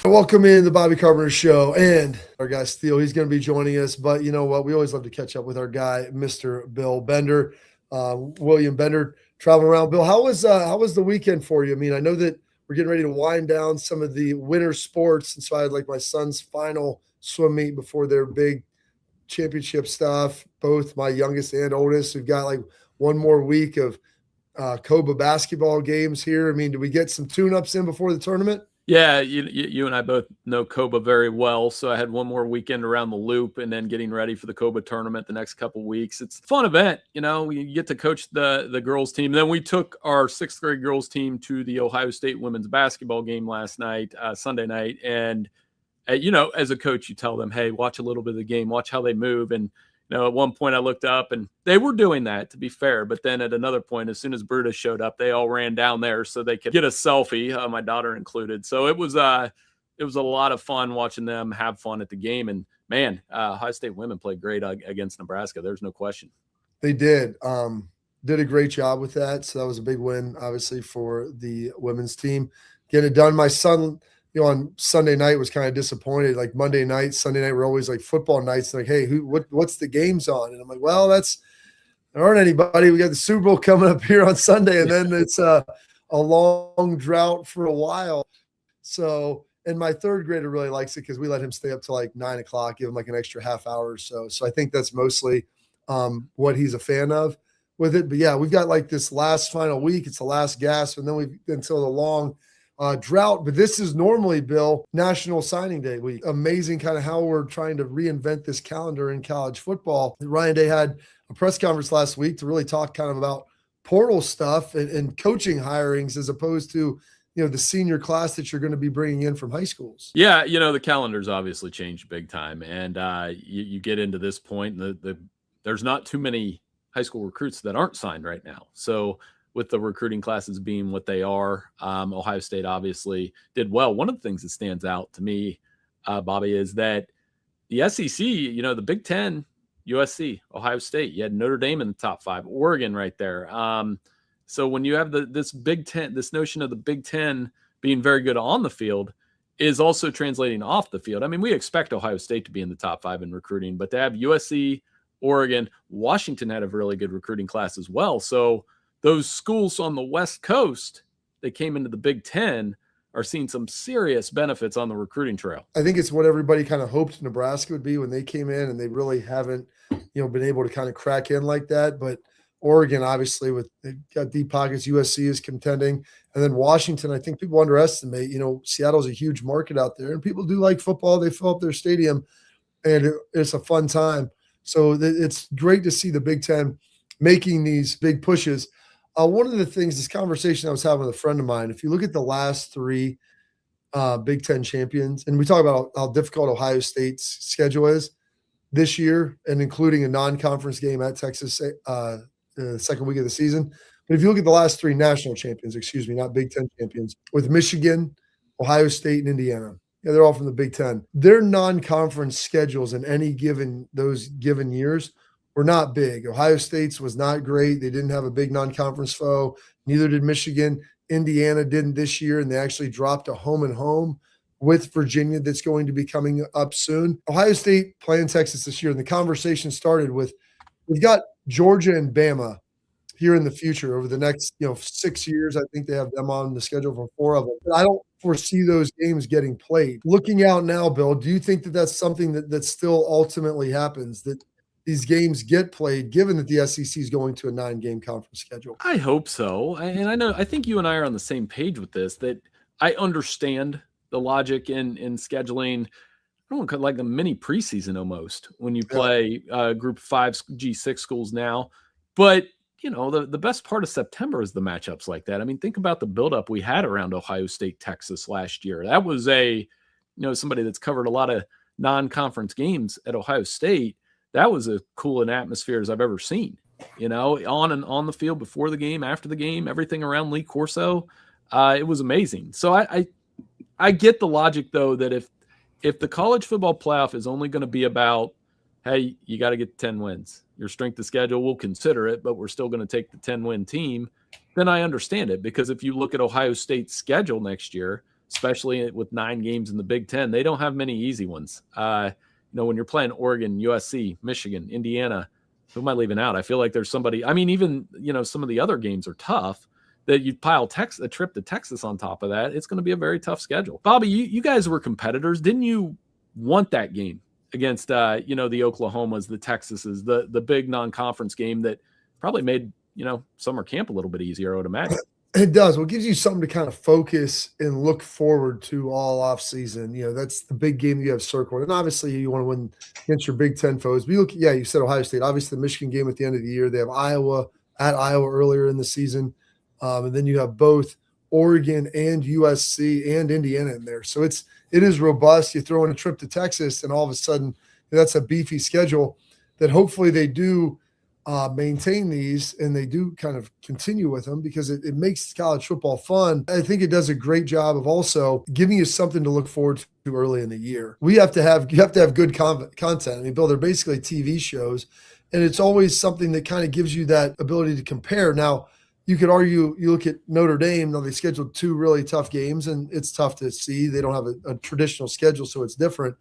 Welcome in the Bobby Carpenter Show, and our guy Steele, he's going to be joining us. But you know what? We always love to catch up with our guy, Mr. Bill Bender, William Bender, traveling around. Bill, how was the weekend for you? I mean, I know that we're getting ready to wind down some of the winter sports, and so I had like my son's final swim meet before their big championship stuff. Both my youngest and oldest. We've got like one more week of Coba basketball games here. I mean, do we get some tune-ups in before the tournament? Yeah, you and I both know Coba very well, so I had one more weekend around the loop and then getting ready for the Coba tournament the next couple weeks. It's a fun event, you know. You get to coach the girls team. Then we took our sixth grade girls team to the Ohio State women's basketball game last night, Sunday night, and as a coach, you tell them, hey, watch a little bit of the game, watch how they move. And at one point I looked up and they were doing that, to be fair. But then at another point, as soon as Brutus showed up, they all ran down there so they could get a selfie, my daughter included. So it was a lot of fun watching them have fun at the game. And man, Ohio State women played great against Nebraska. There's no question. They did. Did a great job with that. So that was a big win, obviously, for the women's team. Get it done. My son, on Sunday night was kind of disappointed. Like Monday night, Sunday night were always like football nights. Like, hey, what's the games on? And I'm like, well, there aren't anybody. We got the Super Bowl coming up here on Sunday, and then it's a long drought for a while. So, and my third grader really likes it because we let him stay up till like 9 o'clock, give him like an extra half hour or so. So I think that's mostly what he's a fan of with it. But yeah, we've got like this last final week. It's the last gasp, and then until the long drought. But this is normally, Bill, National Signing Day week. Amazing kind of how we're trying to reinvent this calendar in college football. Ryan Day had a press conference last week to really talk kind of about portal stuff and coaching hirings as opposed to, the senior class that you're going to be bringing in from high schools. Yeah, the calendar's obviously changed big time. And you get into this point, and there's not too many high school recruits that aren't signed right now. So with the recruiting classes being what they are, Ohio State obviously did well. One of the things that stands out to me, Bobby, is that the SEC, the Big Ten, USC, Ohio State, you had Notre Dame in the top 5, Oregon right there. So when you have this Big Ten, this notion of the Big Ten being very good on the field is also translating off the field. I mean, we expect Ohio State to be in the top 5 in recruiting, but to have USC, Oregon, Washington had a really good recruiting class as well. So those schools on the West Coast that came into the Big Ten are seeing some serious benefits on the recruiting trail. I think it's what everybody kind of hoped Nebraska would be when they came in, and they really haven't, been able to kind of crack in like that. But Oregon, obviously, they've got deep pockets. USC is contending. And then Washington, I think people underestimate, Seattle's a huge market out there, and people do like football. They fill up their stadium, and it's a fun time. So it's great to see the Big Ten making these big pushes. One of the things, this conversation I was having with a friend of mine, if you look at the last 3 Big Ten champions, and we talk about how difficult Ohio State's schedule is this year, and including a non-conference game at Texas the second week of the season. But if you look at the last 3 national champions, not Big Ten champions, with Michigan, Ohio State, and Indiana. Yeah, they're all from the Big Ten. Their non-conference schedules in those given years were not big. Ohio State's was not great. They didn't have a big non-conference foe. Neither did Michigan. Indiana didn't this year, and they actually dropped a home-and-home with Virginia that's going to be coming up soon. Ohio State playing Texas this year, and the conversation started with, we've got Georgia and Bama here in the future over the next 6 years. I think they have them on the schedule for 4 of them. But I don't foresee those games getting played. Looking out now, Bill, do you think that that's something that still ultimately happens, that these games get played, given that the SEC is going to a 9-game conference schedule? I hope so. And I think you and I are on the same page with this, that I understand the logic in scheduling. I don't want like a mini preseason almost when you play group 5 G6 schools now. But, the best part of September is the matchups like that. I mean, think about the buildup we had around Ohio State, Texas last year. That was somebody that's covered a lot of non-conference games at Ohio State. That was as cool an atmosphere as I've ever seen, on and on the field, before the game, after the game, everything around Lee Corso. It was amazing. So I get the logic, though, that if the college football playoff is only going to be about, hey, you got to get 10 wins, your strength of schedule, we'll consider it, but we're still going to take the 10-win team, then I understand it. Because if you look at Ohio State's schedule next year, especially with 9 games in the Big Ten. They don't have many easy ones. When you're playing Oregon, USC, Michigan, Indiana, who am I leaving out? I feel like there's somebody. I mean, even some of the other games are tough. That you pile a trip to Texas on top of that, it's going to be a very tough schedule. Bobby, you guys were competitors. Didn't you want that game against the Oklahomas, the Texases, the big non-conference game that probably made summer camp a little bit easier, I would imagine? It does. Well, it gives you something to kind of focus and look forward to all off season. That's the big game you have circled. And obviously you want to win against your Big Ten foes. But you said Ohio State. Obviously the Michigan game at the end of the year. They have Iowa earlier in the season. And then you have both Oregon and USC and Indiana in there. So it is robust. You throw in a trip to Texas and all of a sudden that's a beefy schedule that hopefully they do maintain these and they do kind of continue with them because it makes college football fun. I think it does a great job of also giving you something to look forward to early in the year. You have to have good content. I mean, Bill, they're basically TV shows, and it's always something that kind of gives you that ability to compare. Now, you could argue, you look at Notre Dame, now they scheduled 2 really tough games, and it's tough to see. They don't have a traditional schedule, so it's different.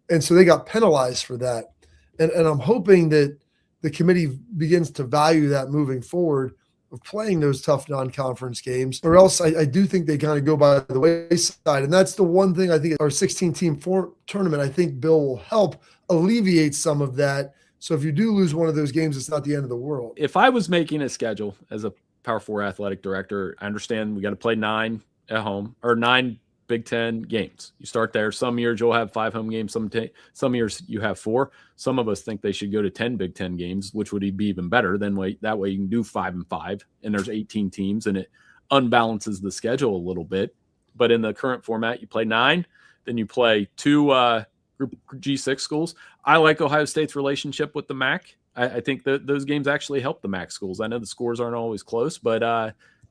And so they got penalized for that. And I'm hoping that the committee begins to value that moving forward of playing those tough non-conference games, or else I do think they kind of go by the wayside. And that's the one thing I think our 16-team tournament, I think, Bill, will help alleviate some of that. So if you do lose one of those games, it's not the end of the world. If I was making a schedule as a Power 4 athletic director, I understand we got to play 9 at home or 9 Big Ten games. You start there. Some years you'll have 5 home games. Some years you have 4. Some of us think they should go to 10 Big Ten games, which would be even better. That way you can do 5 and 5, and there's 18 teams, and it unbalances the schedule a little bit. But in the current format, you play 9, then you play 2 Group G6 schools. I like Ohio State's relationship with the MAC. I think that those games actually help the MAC schools. I know the scores aren't always close, but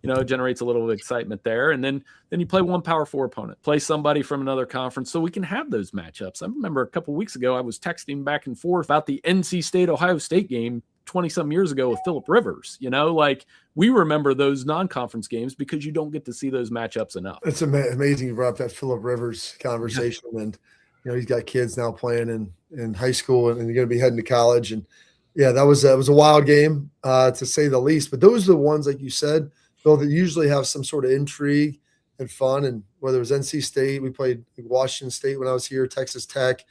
it generates a little excitement there. And then you play one Power 4 opponent, play somebody from another conference so we can have those matchups. I remember a couple of weeks ago, I was texting back and forth about the NC State-Ohio State game 20-some years ago with Phillip Rivers. We remember those non-conference games because you don't get to see those matchups enough. It's amazing you brought up that Phillip Rivers conversation. Yeah. And, he's got kids now playing in high school and they're going to be heading to college. And, yeah, that was a wild game, to say the least. But those are the ones, like you said, Bill, that usually have some sort of intrigue and fun. And whether it was NC State, we played Washington State when I was here, Texas Tech.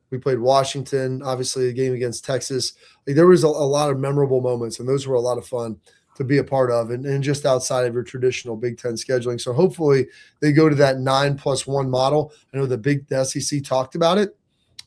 We played Washington, obviously a game against Texas. There was a lot of memorable moments, and those were a lot of fun to be a part of and just outside of your traditional Big Ten scheduling. So hopefully they go to that 9+1 model. I know the SEC talked about it,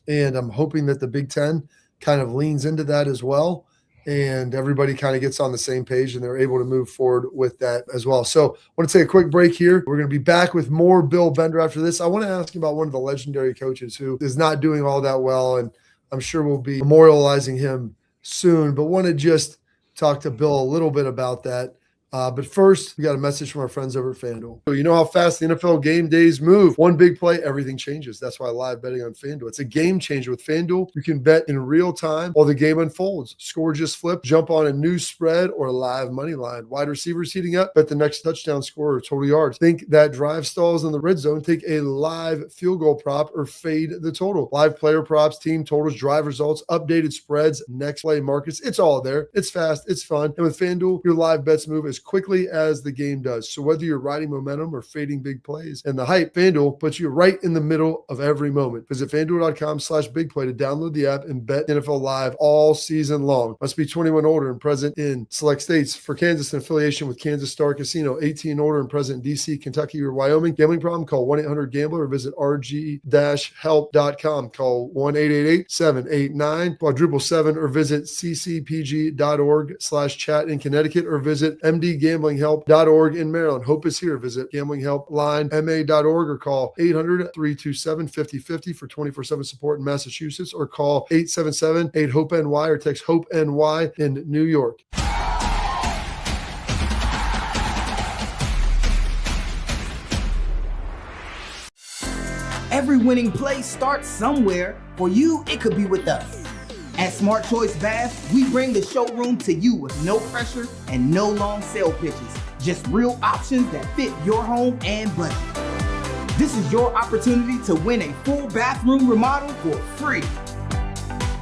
and I'm hoping that the Big Ten kind of leans into that as well. And everybody kind of gets on the same page and they're able to move forward with that as well. So I want to take a quick break here. We're going to be back with more Bill Bender after this. I want to ask you about one of the legendary coaches who is not doing all that well, and I'm sure we'll be memorializing him soon, but want to just talk to Bill a little bit about that. But first, we got a message from our friends over at FanDuel. So you know how fast the NFL game days move. One big play, everything changes. That's why live betting on FanDuel. It's a game changer with FanDuel. You can bet in real time while the game unfolds. Score just flip, jump on a new spread or a live money line. Wide receivers heating up, bet the next touchdown score or total yards. Think that drive stalls in the red zone. Take a live field goal prop or fade the total. Live player props, team totals, drive results, updated spreads, next play markets. It's all there. It's fast. It's fun. And with FanDuel, your live bets move as quickly as the game does. So whether you're riding momentum or fading big plays and the hype, FanDuel puts you right in the middle of every moment. Visit FanDuel.com/bigplay to download the app and bet NFL live all season long. Must be 21 older and present in select states. For Kansas, in affiliation with Kansas Star Casino, 18 older and present in DC, Kentucky, or Wyoming. Gambling problem? Call 1-800-GAMBLER or visit rg-help.com. Call 1-888-789-777 or visit ccpg.org/chat in Connecticut or visit mdgamblinghelp.org in Maryland. Hope is here. Visit gamblinghelplinema.org or call 800-327-5050 for 24/7 support in Massachusetts or call 877-8-HOPE-NY or text HOPE-NY in New York. Every winning play starts somewhere. For you, it could be with us. At Smart Choice Bass, we bring the showroom to you with no pressure and no long sale pitches. Just real options that fit your home and budget. This is your opportunity to win a full bathroom remodel for free.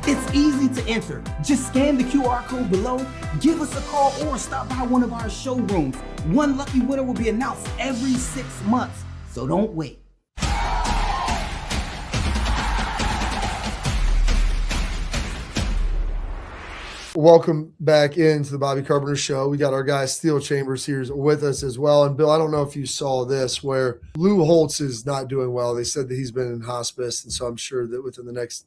It's easy to enter. Just scan the QR code below, give us a call, or stop by one of our showrooms. One lucky winner will be announced every 6 months, so don't wait. Welcome back into the Bobby Carpenter Show. We got our guy Steel Chambers here with us as well. And Bill, I don't know if you saw this, where Lou Holtz is not doing well. They said that he's been in hospice, and so I'm sure that within the next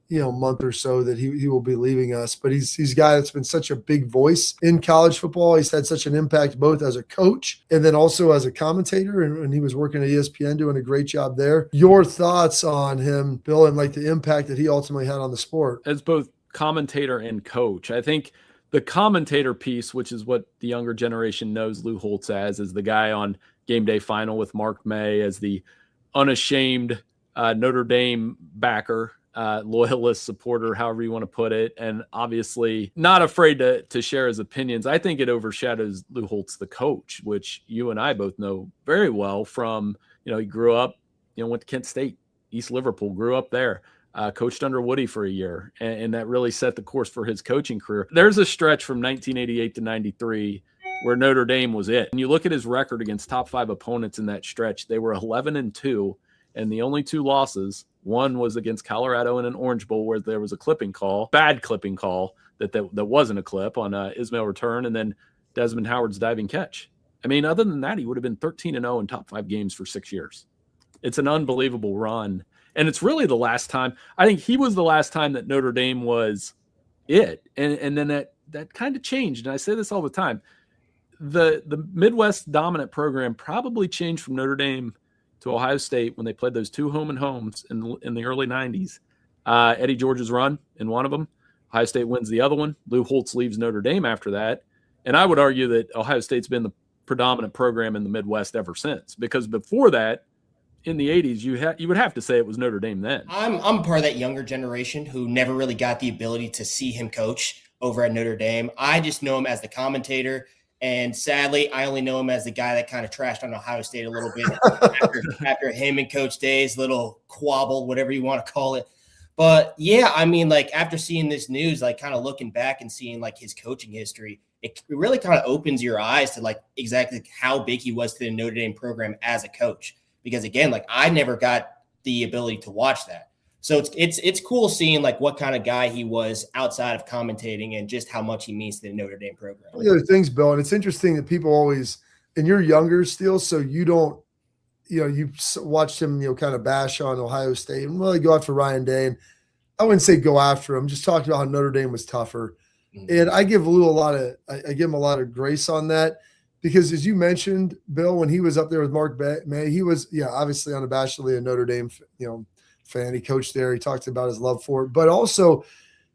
month or so that he will be leaving us. But he's a guy that's been such a big voice in college football. He's had such an impact both as a coach and then also as a commentator, and he was working at ESPN doing a great job there. Your thoughts on him, Bill, and like the impact that he ultimately had on the sport? As both commentator and coach, I think the commentator piece, which is what the younger generation knows Lou Holtz as, is the guy on Game Day Final with Mark May, as the unashamed Notre Dame backer, loyalist supporter, however you want to put it, and obviously not afraid to share his opinions. I think it overshadows Lou Holtz, the coach, which you and I both know very well from, he grew up, went to Kent State, East Liverpool, grew up there. Coached under Woody for a year, and that really set the course for his coaching career. There's a stretch from 1988 to 93 where Notre Dame was it. And you look at his record against top 5 opponents in that stretch, they were 11-2, and the only 2 losses, one was against Colorado in an Orange Bowl where there was a bad clipping call that wasn't a clip on Ismail return, and then Desmond Howard's diving catch. I mean, other than that, he would have been 13-0 in top 5 games for 6 years. It's an unbelievable run. And it's really the last time, I think he was the last time that Notre Dame was it. And then that kind of changed. And I say this all the time. The Midwest dominant program probably changed from Notre Dame to Ohio State when they played those 2 home and homes in the early 90s. Eddie George's run in one of them. Ohio State wins the other one. Lou Holtz leaves Notre Dame after that. And I would argue that Ohio State's been the predominant program in the Midwest ever since. Because before that, in the 80s, you would have to say it was Notre Dame then. I'm part of that younger generation who never really got the ability to see him coach over at Notre Dame. I just know him as the commentator, and sadly, I only know him as the guy that kind of trashed on Ohio State a little bit after him and Coach Day's little quabble, whatever you want to call it. But yeah, I mean, like after seeing this news, like kind of looking back and seeing like his coaching history, it really kind of opens your eyes to like exactly how big he was to the Notre Dame program as a coach. Because again, like I never got the ability to watch that. So it's cool seeing like what kind of guy he was outside of commentating and just how much he means to the Notre Dame program. The other things, Bill, and it's interesting that people always, and you're younger still, so you don't, you watched him, kind of bash on Ohio State and really go after Ryan Day. And I wouldn't say go after him, just talked about how Notre Dame was tougher. Mm-hmm. And I give Lou I give him a lot of grace on that. Because as you mentioned, Bill, when he was up there with Mark May, he was, obviously unabashedly a Notre Dame, fan. He coached there. He talked about his love for it. But also,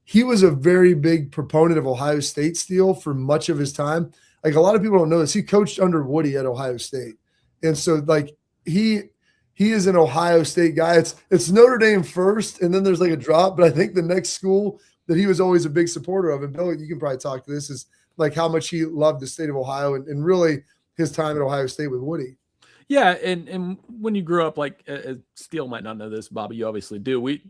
he was a very big proponent of Ohio State steel for much of his time. Like, a lot of people don't know this. He coached under Woody at Ohio State. And so, like, he is an Ohio State guy. It's Notre Dame first, and then there's like a drop. But I think the next school that he was always a big supporter of, and Bill, you can probably talk to this, is like how much he loved the state of Ohio and really his time at Ohio State with Woody. Yeah, and when you grew up, like Steele might not know this, Bobby, you obviously do. We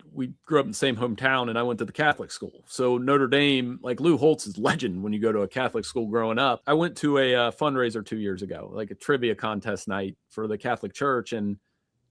grew up in the same hometown, and I went to the Catholic school. So Notre Dame, like Lou Holtz is legend when you go to a Catholic school growing up. I went to a fundraiser 2 years ago, like a trivia contest night for the Catholic Church, and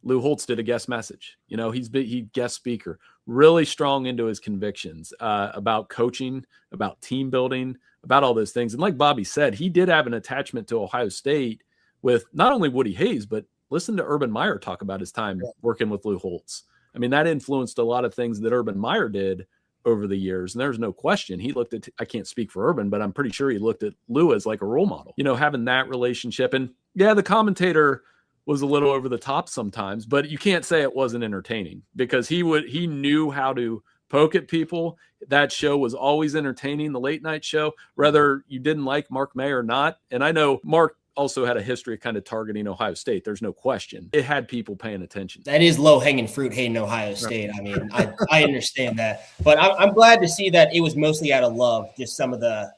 Lou Holtz did a guest message. He guest speaker, really strong into his convictions about coaching, about team building, about all those things. And like Bobby said, he did have an attachment to Ohio State with not only Woody Hayes, but listen to Urban Meyer talk about his time working with Lou Holtz. I mean, that influenced a lot of things that Urban Meyer did over the years. And there's no question. He looked at, I can't speak for Urban, but I'm pretty sure he looked at Lou as like a role model, having that relationship. And yeah, the commentator was a little over the top sometimes, but you can't say it wasn't entertaining because he knew how to poke at people. That show was always entertaining, the late night show, whether you didn't like Mark May or not. And I know Mark also had a history of kind of targeting Ohio State. There's no question. It had people paying attention. That is low-hanging fruit hating Ohio State. I mean, I understand that. But I'm glad to see that it was mostly out of love, just some of the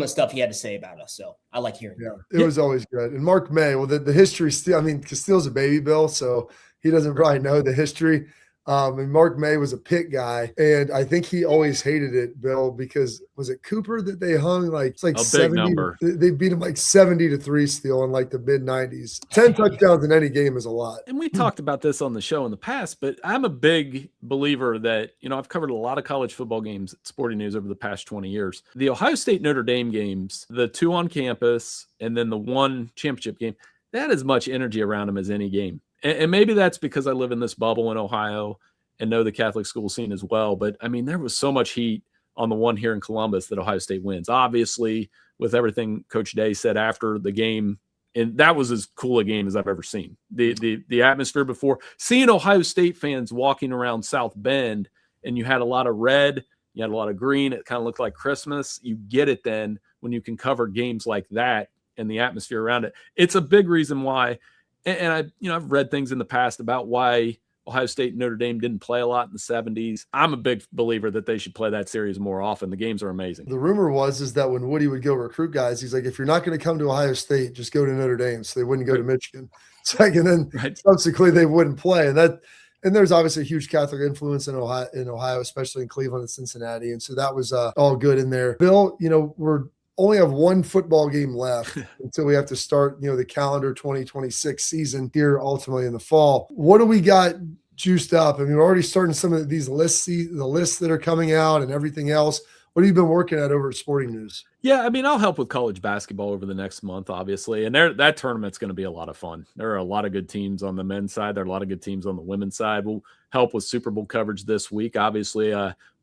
stuff he had to say about us. So I like hearing it. It was always good. And Mark May, well, the history still, I mean, Castile's a baby, Bill, so he doesn't probably know the history. And Mark May was a Pitt guy, and I think he always hated it, Bill, because was it Cooper that they hung like it's like A big 70 number. They beat him like 70-3 still in like the mid 90s. 10 touchdowns in any game is a lot. And we talked about this on the show in the past, but I'm a big believer that, I've covered a lot of college football games at Sporting News over the past 20 years. The Ohio State Notre Dame games, the 2 on campus and then the 1 championship game, that as much energy around them as any game. And maybe that's because I live in this bubble in Ohio and know the Catholic school scene as well. But I mean, there was so much heat on the one here in Columbus that Ohio State wins. Obviously, with everything Coach Day said after the game, and that was as cool a game as I've ever seen. The atmosphere before, seeing Ohio State fans walking around South Bend, and you had a lot of red, you had a lot of green. It kind of looked like Christmas. You get it then when you can cover games like that and the atmosphere around it. It's a big reason why. And I've read things in the past about why Ohio State and Notre Dame didn't play a lot in the 70s. I'm a big believer that they should play that series more often. The games are amazing. The rumor is that when Woody would go recruit guys, he's like, if you're not going to come to Ohio State, just go to Notre Dame. So they wouldn't go to Michigan. It's like, and then subsequently they wouldn't play. And there's obviously a huge Catholic influence in Ohio, especially in Cleveland and Cincinnati. And so that was all good in there. Bill, we're only have 1 football game left until we have to start, the calendar 2026 season here ultimately in the fall. What do we got juiced up? I mean, we're already starting some of these lists, the lists that are coming out and everything else. What have you been working at over at Sporting News? Yeah, I mean, I'll help with college basketball over the next month, obviously. And that tournament's going to be a lot of fun. There are a lot of good teams on the men's side. There are a lot of good teams on the women's side. We'll help with Super Bowl coverage this week. Obviously,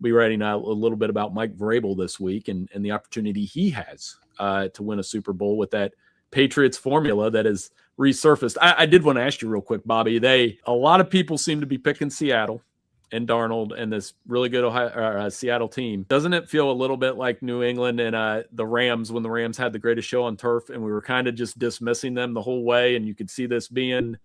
be writing a little bit about Mike Vrabel this week and the opportunity he has to win a Super Bowl with that Patriots formula that is resurfaced. I did want to ask you real quick, Bobby. A lot of people seem to be picking Seattle and Darnold and this really good Seattle team. Doesn't it feel a little bit like New England and the Rams when the Rams had the greatest show on turf and we were kind of just dismissing them the whole way? And you could see this being, if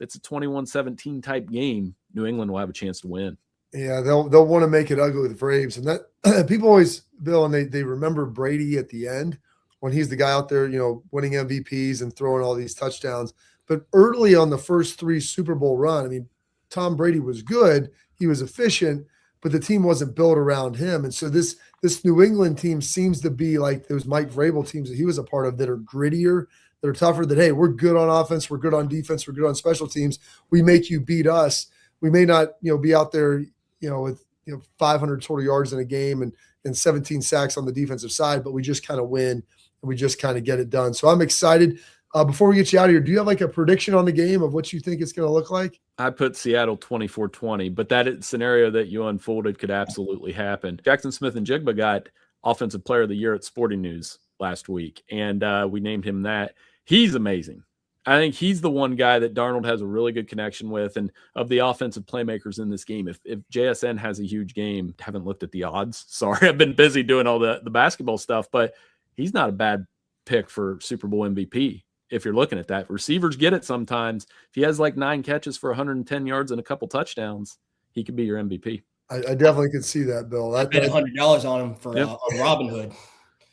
it's a 21-17 type game, New England will have a chance to win. Yeah, they'll want to make it ugly with the Braves. And that people always, Bill, and they remember Brady at the end when he's the guy out there, winning MVPs and throwing all these touchdowns. But early on the first 3 Super Bowl run, I mean, Tom Brady was good. He was efficient, but the team wasn't built around him. And so this New England team seems to be like those Mike Vrabel teams that he was a part of that are grittier, that are tougher, that, hey, we're good on offense, we're good on defense, we're good on special teams. We make you beat us. We may not, be out there, with 500 total yards in a game and 17 sacks on the defensive side, but we just kind of win and we just kind of get it done. So I'm excited. Before we get you out of here, do you have like a prediction on the game of what you think it's going to look like? I put Seattle 24-20, but that scenario that you unfolded could absolutely happen. Jackson Smith-Njigba got Offensive Player of the Year at Sporting News last week, and we named him that. He's amazing. I think he's the one guy that Darnold has a really good connection with, and of the offensive playmakers in this game, if JSN has a huge game, haven't looked at the odds. Sorry, I've been busy doing all the basketball stuff, but he's not a bad pick for Super Bowl MVP. If you're looking at that, receivers get it sometimes. If he has like 9 catches for 110 yards and a couple touchdowns, he could be your MVP. I definitely could see that, Bill. I bet $100 on him for on Robinhood.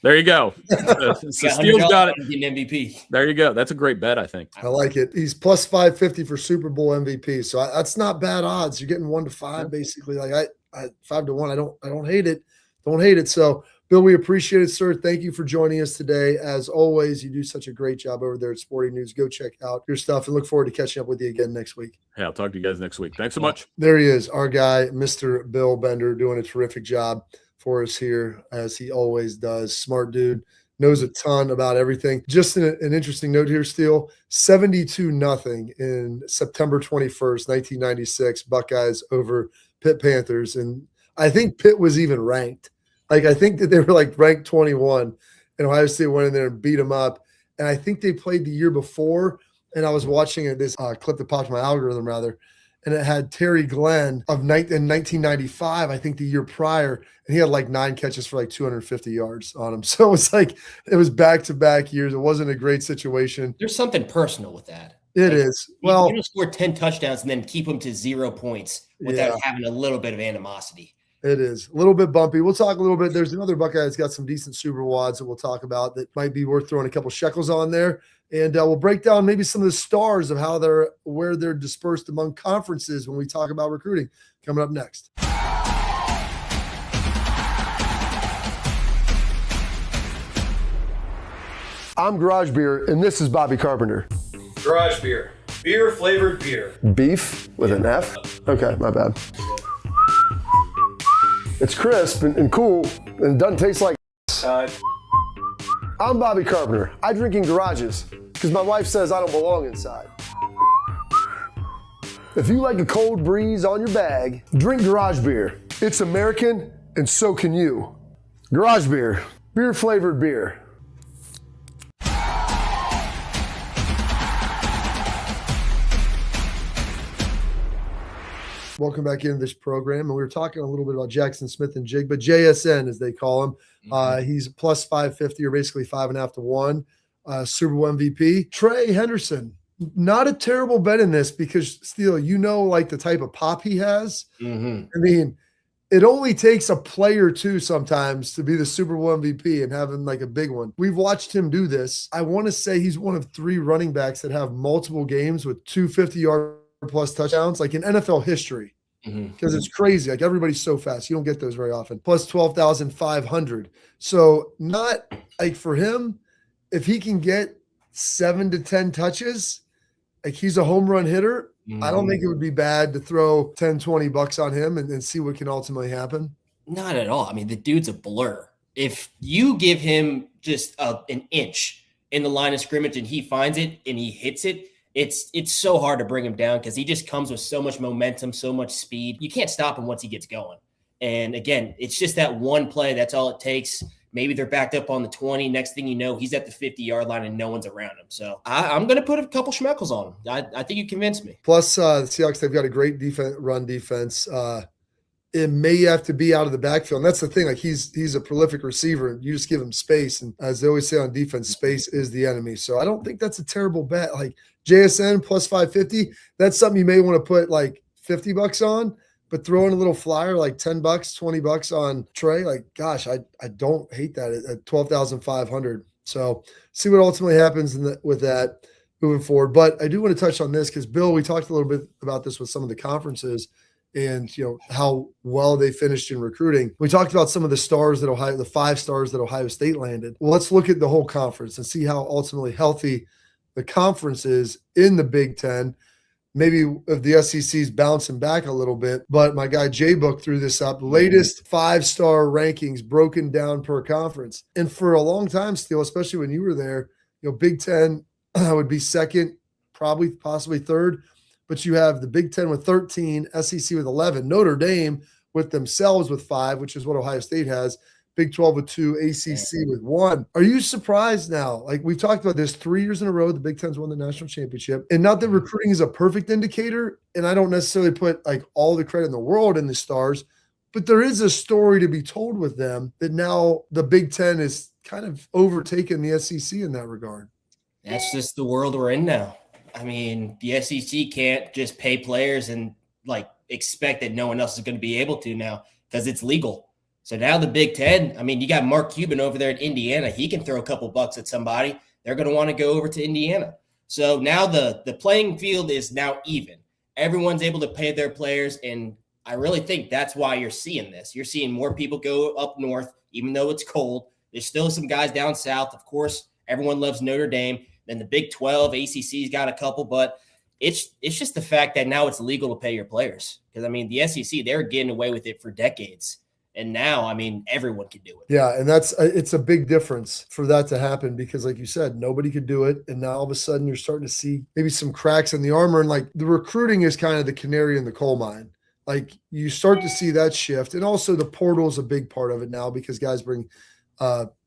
There you go. So Steele's got it. MVP. There you go. That's a great bet, I think. I like it. He's plus 550 for Super Bowl MVP. So that's not bad odds. You're getting 1 to 5 basically. Like I 5 to 1. I don't hate it. Don't hate it. So Bill, we appreciate it, sir. Thank you for joining us today. As always, you do such a great job over there at Sporting News. Go check out your stuff and look forward to catching up with you again next week. Hey, I'll talk to you guys next week. Thanks so much. There he is, our guy, Mr. Bill Bender, doing a terrific job for us here, as he always does. Smart dude, knows a ton about everything. Just an interesting note here, Steele, 72-0 in September 21st, 1996, Buckeyes over Pitt Panthers. And I think Pitt was even ranked. Like, I think that they were like ranked 21, and Ohio State went in there and beat them up. And I think they played the year before, and I was watching this clip that popped in my algorithm, rather, and it had Terry Glenn in 1995, I think the year prior, and he had like 9 catches for like 250 yards on him. So it was back-to-back years. It wasn't a great situation. There's something personal with that. It is. Well, you don't score 10 touchdowns and then keep them to 0 points without having a little bit of animosity. It is a little bit bumpy. We'll talk a little bit. There's another Buckeye that's got some decent Super Bowl odds that we'll talk about that might be worth throwing a couple shekels on there. And we'll break down maybe some of the stars of where they're dispersed among conferences when we talk about recruiting. Coming up next. I'm Garage Beer, and this is Bobby Carpenter. Garage beer. Beer flavored beer. Beef with an F? Okay, my bad. It's crisp and cool, and it doesn't taste like I'm Bobby Carpenter. I drink in garages because my wife says I don't belong inside. If you like a cold breeze on your bag, drink Garage Beer. It's American, and so can you. Garage Beer. Beer flavored beer. Welcome back into this program. And we were talking a little bit about Jackson Smith and Jig, but JSN, as they call him. He's plus 550 or basically 5.5 to 1. Super Bowl MVP. Trey Henderson, not a terrible bet in this because, Steele, like the type of pop he has. I mean, it only takes a play or two sometimes to be the Super Bowl MVP and having like a big one. We've watched him do this. I want to say he's one of 3 running backs that have multiple games with 250-yard plus touchdowns, like in NFL history, because it's crazy. Like everybody's so fast. You don't get those very often. Plus 12,500. So not like for him, if he can get 7 to 10 touches, like he's a home run hitter. I don't think it would be bad to throw 10, 20 bucks on him and see what can ultimately happen. Not at all. I mean, the dude's a blur. If you give him just an inch in the line of scrimmage and he finds it and he hits it, it's so hard to bring him down because he just comes with so much momentum, so much speed. You can't stop him once he gets going. And again, it's just that one play. That's all it takes. Maybe they're backed up on the 20. Next thing you know, he's at the 50-yard line and no one's around him. So I'm going to put a couple schmeckles on him. I think you convinced me. Plus, the Seahawks, they've got a great run defense. It may have to be out of the backfield. And that's the thing. Like he's a prolific receiver. You just give him space. And as they always say on defense, space is the enemy. So I don't think that's a terrible bet. Like JSN plus 550, that's something you may want to put like 50 bucks on, but throw in a little flyer, like 10 bucks, 20 bucks on Trey. Like, gosh, I don't hate that at 12,500. So see what ultimately happens with that moving forward. But I do want to touch on this because Bill, we talked a little bit about this with some of the conferences and how well they finished in recruiting. We talked about some of the stars that the 5 stars that Ohio State landed. Well, let's look at the whole conference and see how ultimately healthy the conference is in the Big Ten. Maybe if the SEC's bouncing back a little bit, but my guy J-Book threw this up. Latest 5-star rankings broken down per conference. And for a long time still, especially when you were there, Big Ten would be second, probably possibly third. But you have the Big Ten with 13, SEC with 11, Notre Dame with themselves with 5, which is what Ohio State has, Big 12 with 2, ACC with 1. Are you surprised now? Like we've talked about this 3 years in a row, the Big Ten's won the national championship. And not that recruiting is a perfect indicator, and I don't necessarily put like all the credit in the world in the stars, but there is a story to be told with them that now the Big Ten is kind of overtaken the SEC in that regard. That's just the world we're in now. I mean, the SEC can't just pay players and like expect that no one else is going to be able to now because it's legal. So now the Big Ten, I mean, you got Mark Cuban over there at Indiana. He can throw a couple bucks at somebody. They're going to want to go over to Indiana. So now the playing field is now even. Everyone's able to pay their players, and I really think that's why you're seeing this. You're seeing more people go up north, even though it's cold. There's still some guys down south. Of course, everyone loves Notre Dame. Then the Big 12, ACC's got a couple, but it's just the fact that now it's legal to pay your players. Because, I mean, the SEC, they were getting away with it for decades. And now, I mean, everyone can do it. Yeah, and it's a big difference for that to happen because, like you said, nobody could do it. And now all of a sudden you're starting to see maybe some cracks in the armor. And, like, the recruiting is kind of the canary in the coal mine. Like, you start to see that shift. And also the portal is a big part of it now because guys bring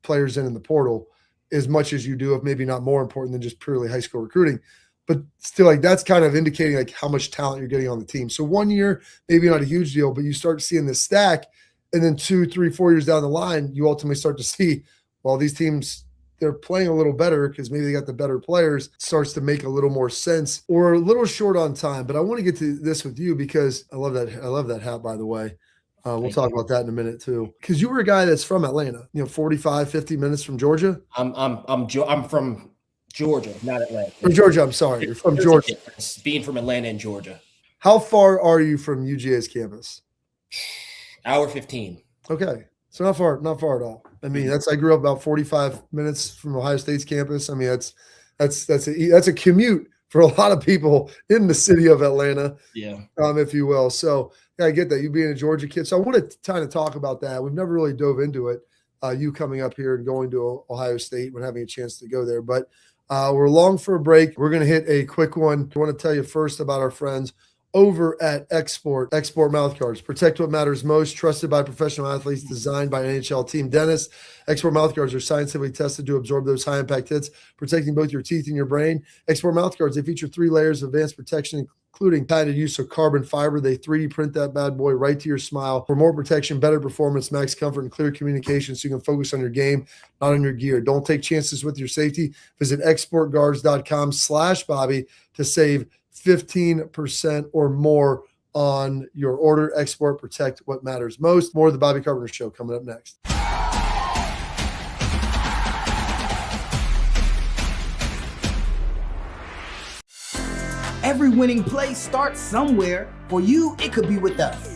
players in the portal as much as you do, if maybe not more important than just purely high school recruiting. But still, like, that's kind of indicating, like, how much talent you're getting on the team. So 1 year, maybe not a huge deal, but you start seeing this stack. And then 2, 3, 4 years down the line, you ultimately start to see, well, these teams, they're playing a little better because maybe they got the better players. It starts to make a little more sense or a little short on time. But I want to get to this with you because I love that. I love that hat, by the way. We'll talk about that in a minute too. Because you were a guy that's from Atlanta, 45, 50 minutes from Georgia. I'm from Georgia, not Atlanta. From Georgia, I'm sorry. You're from There's Georgia. a difference being from Atlanta and Georgia. How far are you from UGA's campus? Hour 15. Okay. So not far at all. I mean, I grew up about 45 minutes from Ohio State's campus. I mean, that's a commute for a lot of people in the city of Atlanta, if you will. So yeah, I get that, you being a Georgia kid. So I want to kind of talk about that. We've never really dove into it. You coming up here and going to Ohio State when having a chance to go there, but we're long for a break. We're going to hit a quick one. I want to tell you first about our friends over at Export Mouthguards. Protect what matters most. Trusted by professional athletes, designed by NHL team dentists. Export Mouthguards are scientifically tested to absorb those high-impact hits, protecting both your teeth and your brain. Export Mouthguards, they feature 3 layers of advanced protection, including patented use of carbon fiber. They 3D print that bad boy right to your smile for more protection, better performance, max comfort, and clear communication so you can focus on your game, not on your gear. Don't take chances with your safety. Visit exportguards.com/Bobby to save 15% or more on your order. Export, protect what matters most. More of the Bobby Carpenter Show coming up next. Every winning play starts somewhere. For you, it could be with us.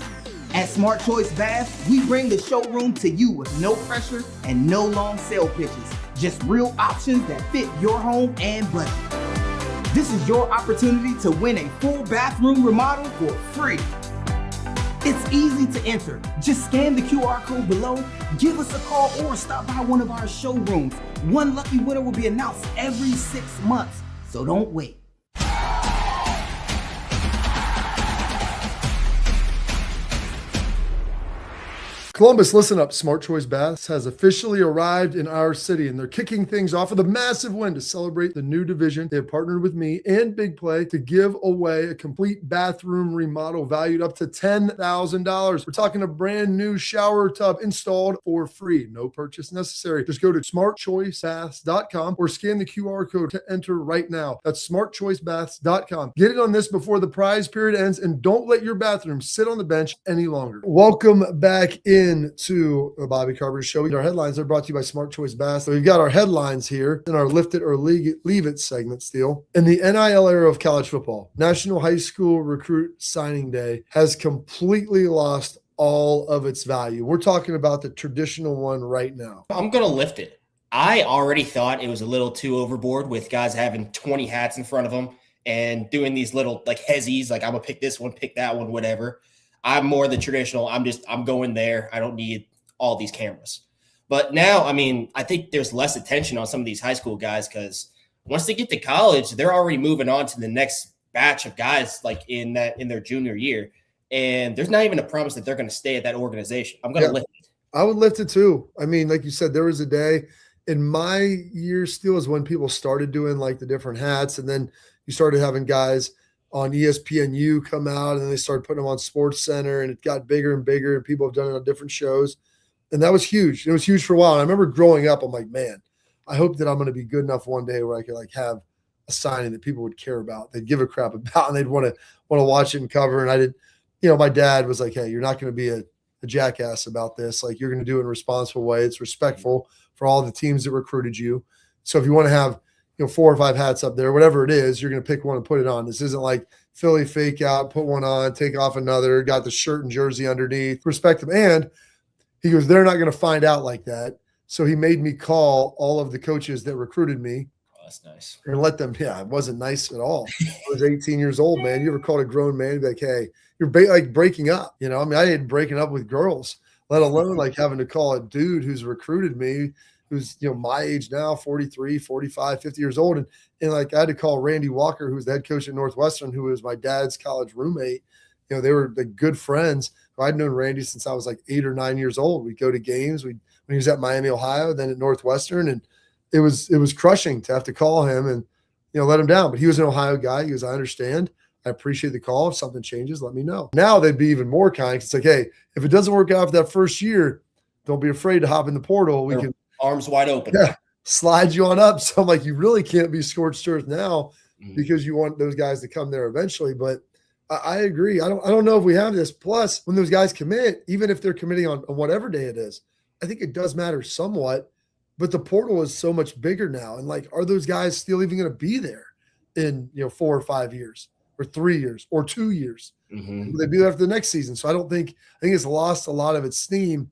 At Smart Choice Bath, we bring the showroom to you with no pressure and no long sale pitches. Just real options that fit your home and budget. This is your opportunity to win a full bathroom remodel for free. It's easy to enter. Just scan the QR code below, give us a call, or stop by one of our showrooms. One lucky winner will be announced every 6 months, so don't wait. Columbus, listen up. Smart Choice Baths has officially arrived in our city, and they're kicking things off with a massive win to celebrate the new division. They have partnered with me and Big Play to give away a complete bathroom remodel valued up to $10,000. We're talking a brand new shower tub installed for free. No purchase necessary. Just go to smartchoicebaths.com or scan the QR code to enter right now. That's smartchoicebaths.com. Get it on this before the prize period ends, and don't let your bathroom sit on the bench any longer. Welcome back into the Bobby Carpenter Show. Our headlines are brought to you by Smart Choice Bass. So we've got our leadlines here in our Lift It or Leave It segment still. In the NIL era of college football, National High School Recruit Signing Day has completely lost all of its value. We're talking about the traditional one right now. I'm going to lift it. I already thought it was a little too overboard with guys having 20 hats in front of them and doing these little like hezzies, like I'm going to pick this one, pick that one, whatever. I'm more the traditional. I'm going there. I don't need all these cameras. But now, I mean, I think there's less attention on some of these high school guys because once they get to college, they're already moving on to the next batch of guys like in their junior year. And there's not even a promise that they're going to stay at that organization. I'm going to lift it. I would lift it too. I mean, like you said, there was a day in my year still is when people started doing like the different hats. And then you started having guys on ESPNU come out, and then they started putting them on Sports Center, and it got bigger and bigger, and people have done it on different shows. And that was huge. It was huge for a while. And I remember growing up, I'm like, man, I hope that I'm going to be good enough one day where I could like have a signing that people would care about. They'd give a crap about, and they'd want to watch it and cover. And I did, my dad was like, hey, you're not going to be a jackass about this. Like, you're going to do it in a responsible way. It's respectful for all the teams that recruited you. So if you want to have 4 or 5 hats up there, whatever it is, you're going to pick one and put it on. This isn't like Philly fake out, put one on, take off another, got the shirt and jersey underneath. Respect them. And he goes, they're not going to find out like that. So he made me call all of the coaches that recruited me. Oh, that's nice. And let them, it wasn't nice at all. I was 18 years old, man. You ever called a grown man and be like, hey, you're like breaking up. I mean, I ain't breaking up with girls, let alone like having to call a dude who's recruited me, who's, my age now, 43, 45, 50 years old. And like I had to call Randy Walker, who was the head coach at Northwestern, who was my dad's college roommate. They were like good friends. I'd known Randy since I was like 8 or 9 years old. We'd go to games. When he was at Miami, Ohio, then at Northwestern. And it was crushing to have to call him and, let him down. But he was an Ohio guy. He goes, I understand. I appreciate the call. If something changes, let me know. Now they'd be even more kind. It's like, hey, if it doesn't work out for that first year, don't be afraid to hop in the portal. We can arms wide open. Yeah, slide you on up. So I'm like, you really can't be scorched earth now because you want those guys to come there eventually. But I agree. I don't know if we have this. Plus, when those guys commit, even if they're committing on whatever day it is, I think it does matter somewhat. But the portal is so much bigger now. And like, are those guys still even going to be there in 4 or 5 years or 3 years or 2 years? Will they be there after the next season? So I think it's lost a lot of its steam.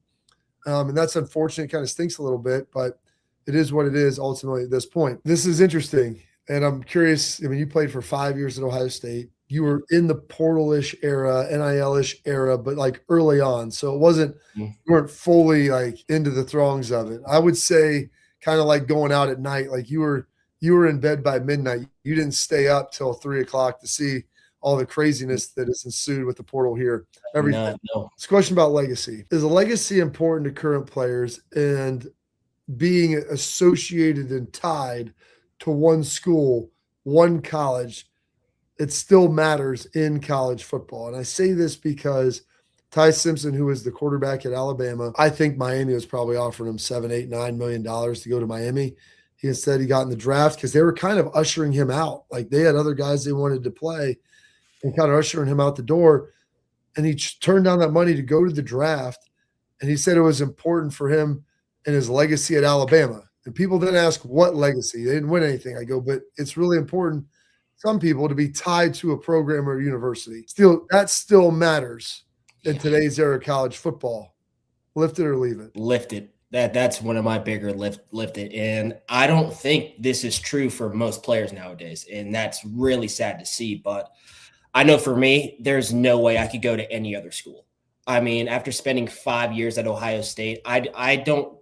And that's unfortunate. It kind of stinks a little bit, but it is what it is ultimately at this point. This is interesting. And I'm curious. I mean, you played for 5 years at Ohio State. You were in the portal-ish era, NIL-ish era, but like early on. So it wasn't, you weren't fully like into the throngs of it. I would say kind of like going out at night. Like you were in bed by midnight. You didn't stay up till 3 o'clock to see all the craziness that has ensued with the portal here. Everything. No. It's a question about legacy. Is a legacy important to current players, and being associated and tied to one school, one college? It still matters in college football. And I say this because Ty Simpson, who was the quarterback at Alabama, I think Miami was probably offering him $7, $8, $9 million to go to Miami. He got in the draft because they were kind of ushering him out. Like they had other guys they wanted to play and kind of ushering him out the door. And he turned down that money to go to the draft. And he said it was important for him and his legacy at Alabama. And people then ask, what legacy? They didn't win anything. I go, but it's really important, some people, to be tied to a program or a university. That still matters in today's era of college football. Lift it or leave it. Lift it. That's one of my bigger lift it. And I don't think this is true for most players nowadays. And that's really sad to see. But I know for me, there's no way I could go to any other school. I mean, after spending 5 years at Ohio State, I don't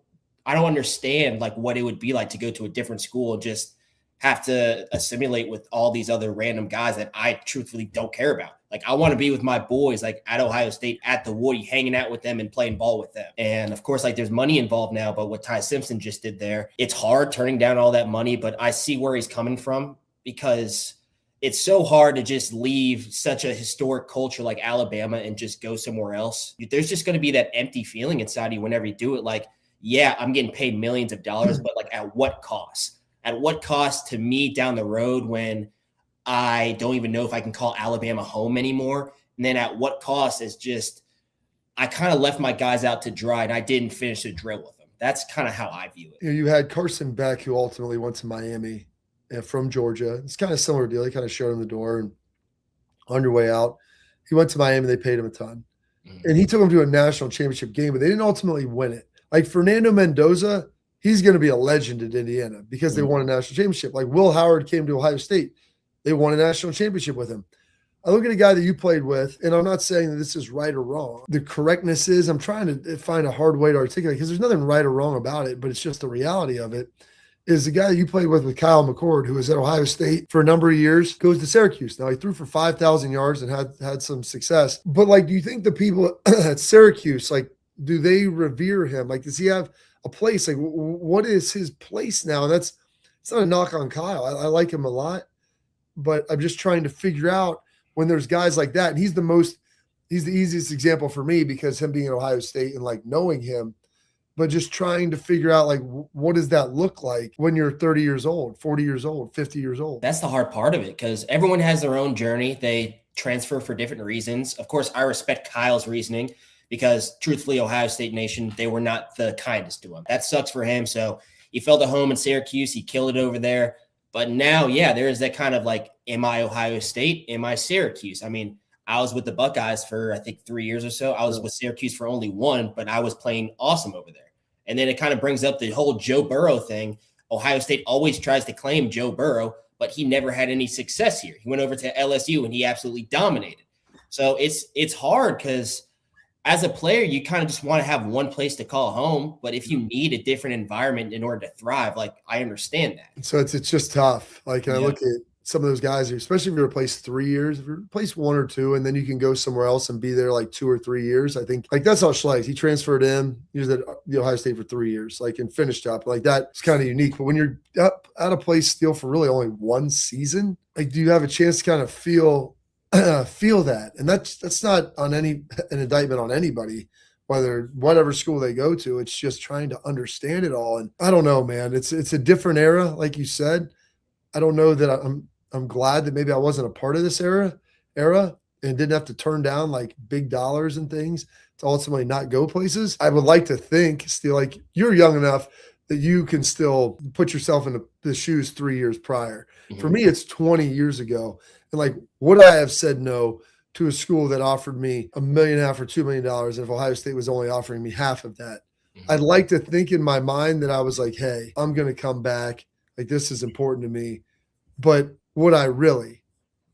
understand like what it would be like to go to a different school and just have to assimilate with all these other random guys that I truthfully don't care about. Like I want to be with my boys, like at Ohio State, at the Woody, hanging out with them and playing ball with them. And of course, like there's money involved now, but what Ty Simpson just did there, it's hard turning down all that money, but I see where he's coming from, because it's so hard to just leave such a historic culture like Alabama and just go somewhere else. There's just going to be that empty feeling inside you whenever you do it. Like, yeah, I'm getting paid millions of dollars, but like at what cost? At what cost to me down the road when I don't even know if I can call Alabama home anymore? And then at what cost is just, I kind of left my guys out to dry and I didn't finish the drill with them. That's kind of how I view it. You had Carson Beck, who ultimately went to Miami from Georgia. It's kind of similar deal. He kind of showed him the door, and on your way out, he went to Miami. They paid him a ton. And he took him to a national championship game, but they didn't ultimately win it. Like Fernando Mendoza, he's going to be a legend at Indiana because they won a national championship. Like Will Howard came to Ohio State. They won a national championship with him. I look at a guy that you played with, and I'm not saying that this is right or wrong. The correctness is, I'm trying to find a hard way to articulate, because there's nothing right or wrong about it, but it's just the reality of it, is the guy that you played with Kyle McCord, who was at Ohio State for a number of years, goes to Syracuse. Now, he threw for 5,000 yards and had some success. But, like, do you think the people at Syracuse, like, do they revere him? Like, does he have a place? Like, what is his place now? And it's not a knock on Kyle. I like him a lot, but I'm just trying to figure out when there's guys like that. And he's the easiest example for me, because him being at Ohio State and like knowing him, but just trying to figure out like, what does that look like when you're 30 years old, 40 years old, 50 years old? That's the hard part of it, because everyone has their own journey. They transfer for different reasons. Of course, I respect Kyle's reasoning, because truthfully, Ohio State Nation, they were not the kindest to him. That sucks for him. So he felt at home in Syracuse. He killed it over there. But now, yeah, there is that kind of like, am I Ohio State? Am I Syracuse? I mean, I was with the Buckeyes for, I think, 3 years or so. I was with Syracuse for only one, but I was playing awesome over there. And then it kind of brings up the whole Joe Burrow thing. Ohio State always tries to claim Joe Burrow, but he never had any success here. He went over to LSU and he absolutely dominated. So it's hard, because as a player, you kind of just want to have one place to call home. But if you need a different environment in order to thrive, like, I understand that. So it's just tough. Like, I look at some of those guys, especially if you replace 3 years, if you replace 1 or 2, and then you can go somewhere else and be there like 2 or 3 years. I think like that's how Schleiss, he transferred in. He was at the Ohio State for 3 years, like, and finished up. Like, that's kind of unique. But when you're up at a place still for really only 1 season, like, do you have a chance to kind of feel that? And that's not on an indictment on anybody, whatever school they go to. It's just trying to understand it all. And I don't know, man, it's a different era. Like you said, I don't know that I'm glad that maybe I wasn't a part of this era, and didn't have to turn down like big dollars and things to ultimately not go places. I would like to think still like you're young enough that you can still put yourself in the shoes 3 years prior. Mhm. For me, it's 20 years ago. And like, would I have said no to a school that offered me $1.5 million or $2 million? And if Ohio State was only offering me half of that, I'd like to think in my mind that I was like, hey, I'm going to come back. Like, this is important to me. But would I really,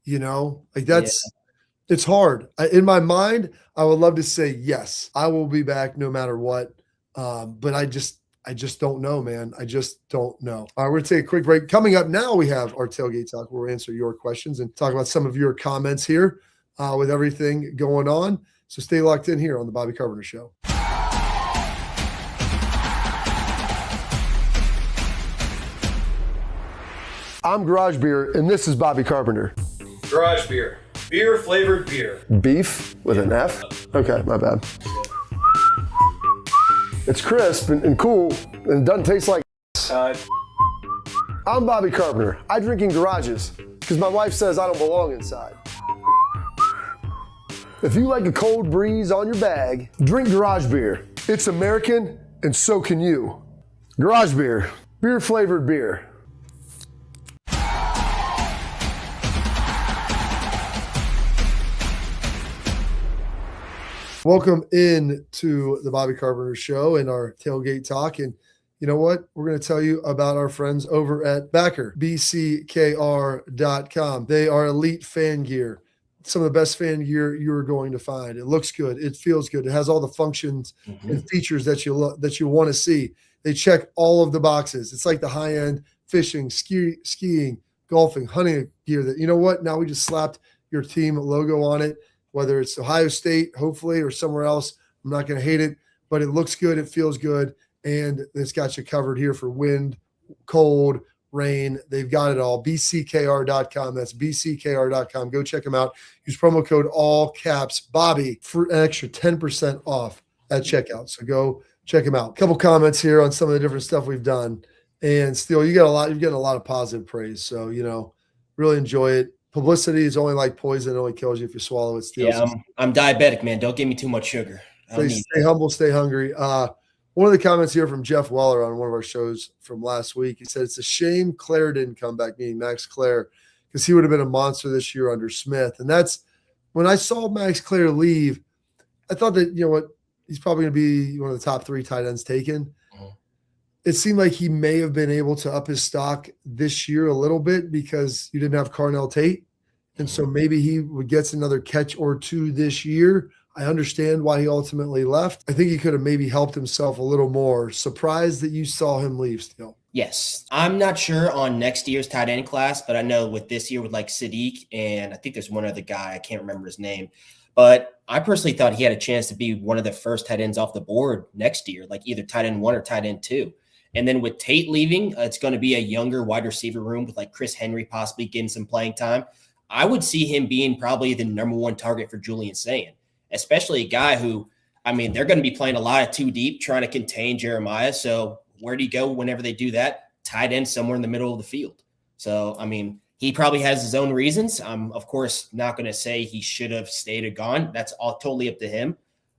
like it's hard. In my mind, I would love to say, yes, I will be back no matter what. But I just don't know, man. I just don't know. All right, we're going to take a quick break. Coming up now, we have our Tailgate Talk where we'll answer your questions and talk about some of your comments here with everything going on. So stay locked in here on the Bobby Carpenter Show. I'm Garage Beer, and this is Bobby Carpenter. Garage beer. Beer flavored beer. Beef with an F? Okay, my bad. It's crisp and cool, and it doesn't taste like I'm Bobby Carpenter. I drink in garages because my wife says I don't belong inside. If you like a cold breeze on your bag, drink Garage Beer. It's American, and so can you. Garage Beer. Beer flavored beer. Welcome in to the Bobby Carpenter Show and our Tailgate Talk. And you know what? We're going to tell you about our friends over at Backer, bckr.com. They are elite fan gear. Some of the best fan gear you're going to find. It looks good. It feels good. It has all the functions and features that you want to see. They check all of the boxes. It's like the high-end fishing, skiing, golfing, hunting gear that, you know what? Now we just slapped your team logo on it. Whether it's Ohio State, hopefully, or somewhere else, I'm not going to hate it, but it looks good, it feels good, and it's got you covered here for wind, cold, rain. They've got it all. bckr.com. That's bckr.com. Go check them out. Use promo code all caps Bobby for an extra 10% off at checkout. So go check them out. A couple comments here on some of the different stuff we've done, and still, you're getting a lot of positive praise. So really enjoy it. Publicity is only like poison. It only kills you if you swallow it. I'm diabetic, man. Don't give me too much sugar. Stay humble, stay hungry. One of the comments here from Jeff Weller on one of our shows from last week, he said, it's a shame Claire didn't come back, meaning Max Claire, because he would have been a monster this year under Smith. And that's when I saw Max Claire leave, I thought that, he's probably going to be one of the top 3 tight ends taken. It seemed like he may have been able to up his stock this year a little bit because you didn't have Carnell Tate. And so maybe he would get another catch or 2 this year. I understand why he ultimately left. I think he could have maybe helped himself a little more. Surprised that you saw him leave still. Yes. I'm not sure on next year's tight end class, but I know with this year with like Sadiq, and I think there's one other guy, I can't remember his name. But I personally thought he had a chance to be one of the first tight ends off the board next year, like either tight end 1 or tight end 2. And then with Tate leaving, it's going to be a younger wide receiver room with like Chris Henry possibly getting some playing time. I would see him being probably the number 1 target for Julian Sayin, especially a guy who, they're going to be playing a lot of 2 deep, trying to contain Jeremiah. So where do you go whenever they do that? Tight end somewhere in the middle of the field. So, he probably has his own reasons. I'm, of course, not going to say he should have stayed or gone. That's all totally up to him.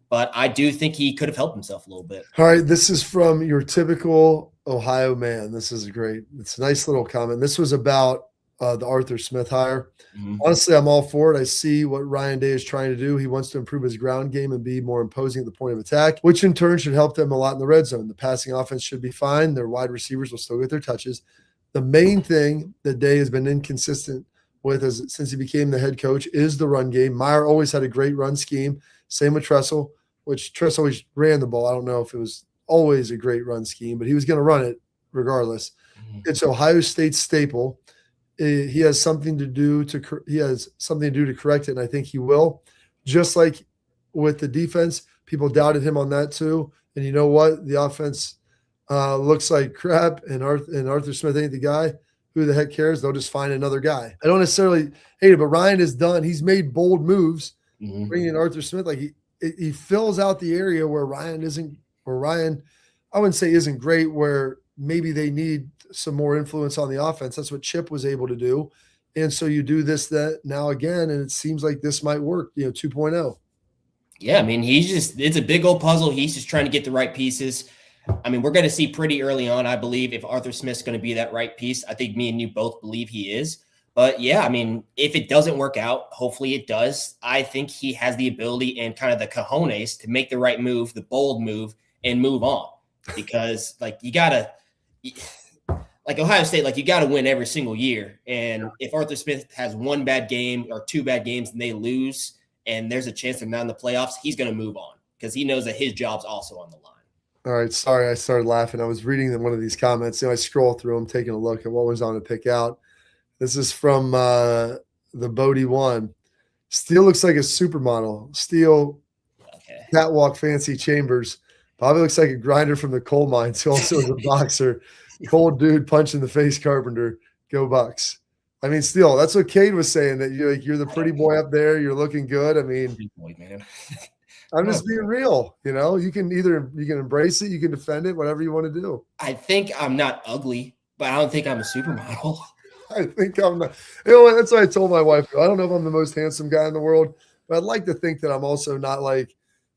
But I do think he could have helped himself a little bit. All right, this is from your typical Ohio man. It's a nice little comment. This was about the Arthur Smith hire. Honestly, I'm all for it. I see what Ryan Day is trying to do. He wants to improve his ground game and be more imposing at the point of attack, which in turn should help them a lot in the red zone. The passing offense should be fine. Their wide receivers will still get their touches. The main thing that Day has been inconsistent with since he became the head coach is the run game. Meyer always had a great run scheme. Same with Tressel, which Tressel always ran the ball. I don't know if it was always a great run scheme, but he was going to run it regardless. It's Ohio State's staple. He has something to do to correct it, and I think he will. Just like with the defense, people doubted him on that too. And you know what? The offense looks like crap, and Arthur Smith ain't the guy. Who the heck cares? They'll just find another guy. I don't necessarily hate it, but Ryan has done. He's made bold moves, bringing in Arthur Smith. Like he fills out the area where Ryan isn't. Where Ryan, I wouldn't say isn't great. Where maybe they need some more influence on the offense. That's what Chip was able to do. And so you do this that now again, and it seems like this might work, 2.0. Yeah, I mean, it's a big old puzzle. He's just trying to get the right pieces. I mean, we're going to see pretty early on, I believe, if Arthur Smith's going to be that right piece. I think me and you both believe he is. But yeah, I mean, if it doesn't work out, hopefully it does. I think he has the ability and kind of the cojones to make the right move, the bold move, and move on. Because like Ohio State, like you got to win every single year. And if Arthur Smith has one bad game or two bad games and they lose, and there's a chance they're not in the playoffs, he's going to move on because he knows that his job's also on the line. All right. Sorry, I started laughing. I was reading one of these comments. I scroll through them, taking a look at what was on to pick out. This is from the Bodie one. Steele looks like a supermodel. Steele, catwalk, fancy chambers. Bobby looks like a grinder from the coal mines who also is a boxer. Cold dude, punch in the face, Carpenter. Go Bucks. I mean, Steele, that's what Cade was saying, that you're the pretty boy up there. You're looking good. I mean, I'm just being real. You can embrace it, you can defend it, whatever you want to do. I think I'm not ugly, but I don't think I'm a supermodel. I think I'm not. That's what I told my wife. I don't know if I'm the most handsome guy in the world, but I'd like to think that I'm also not like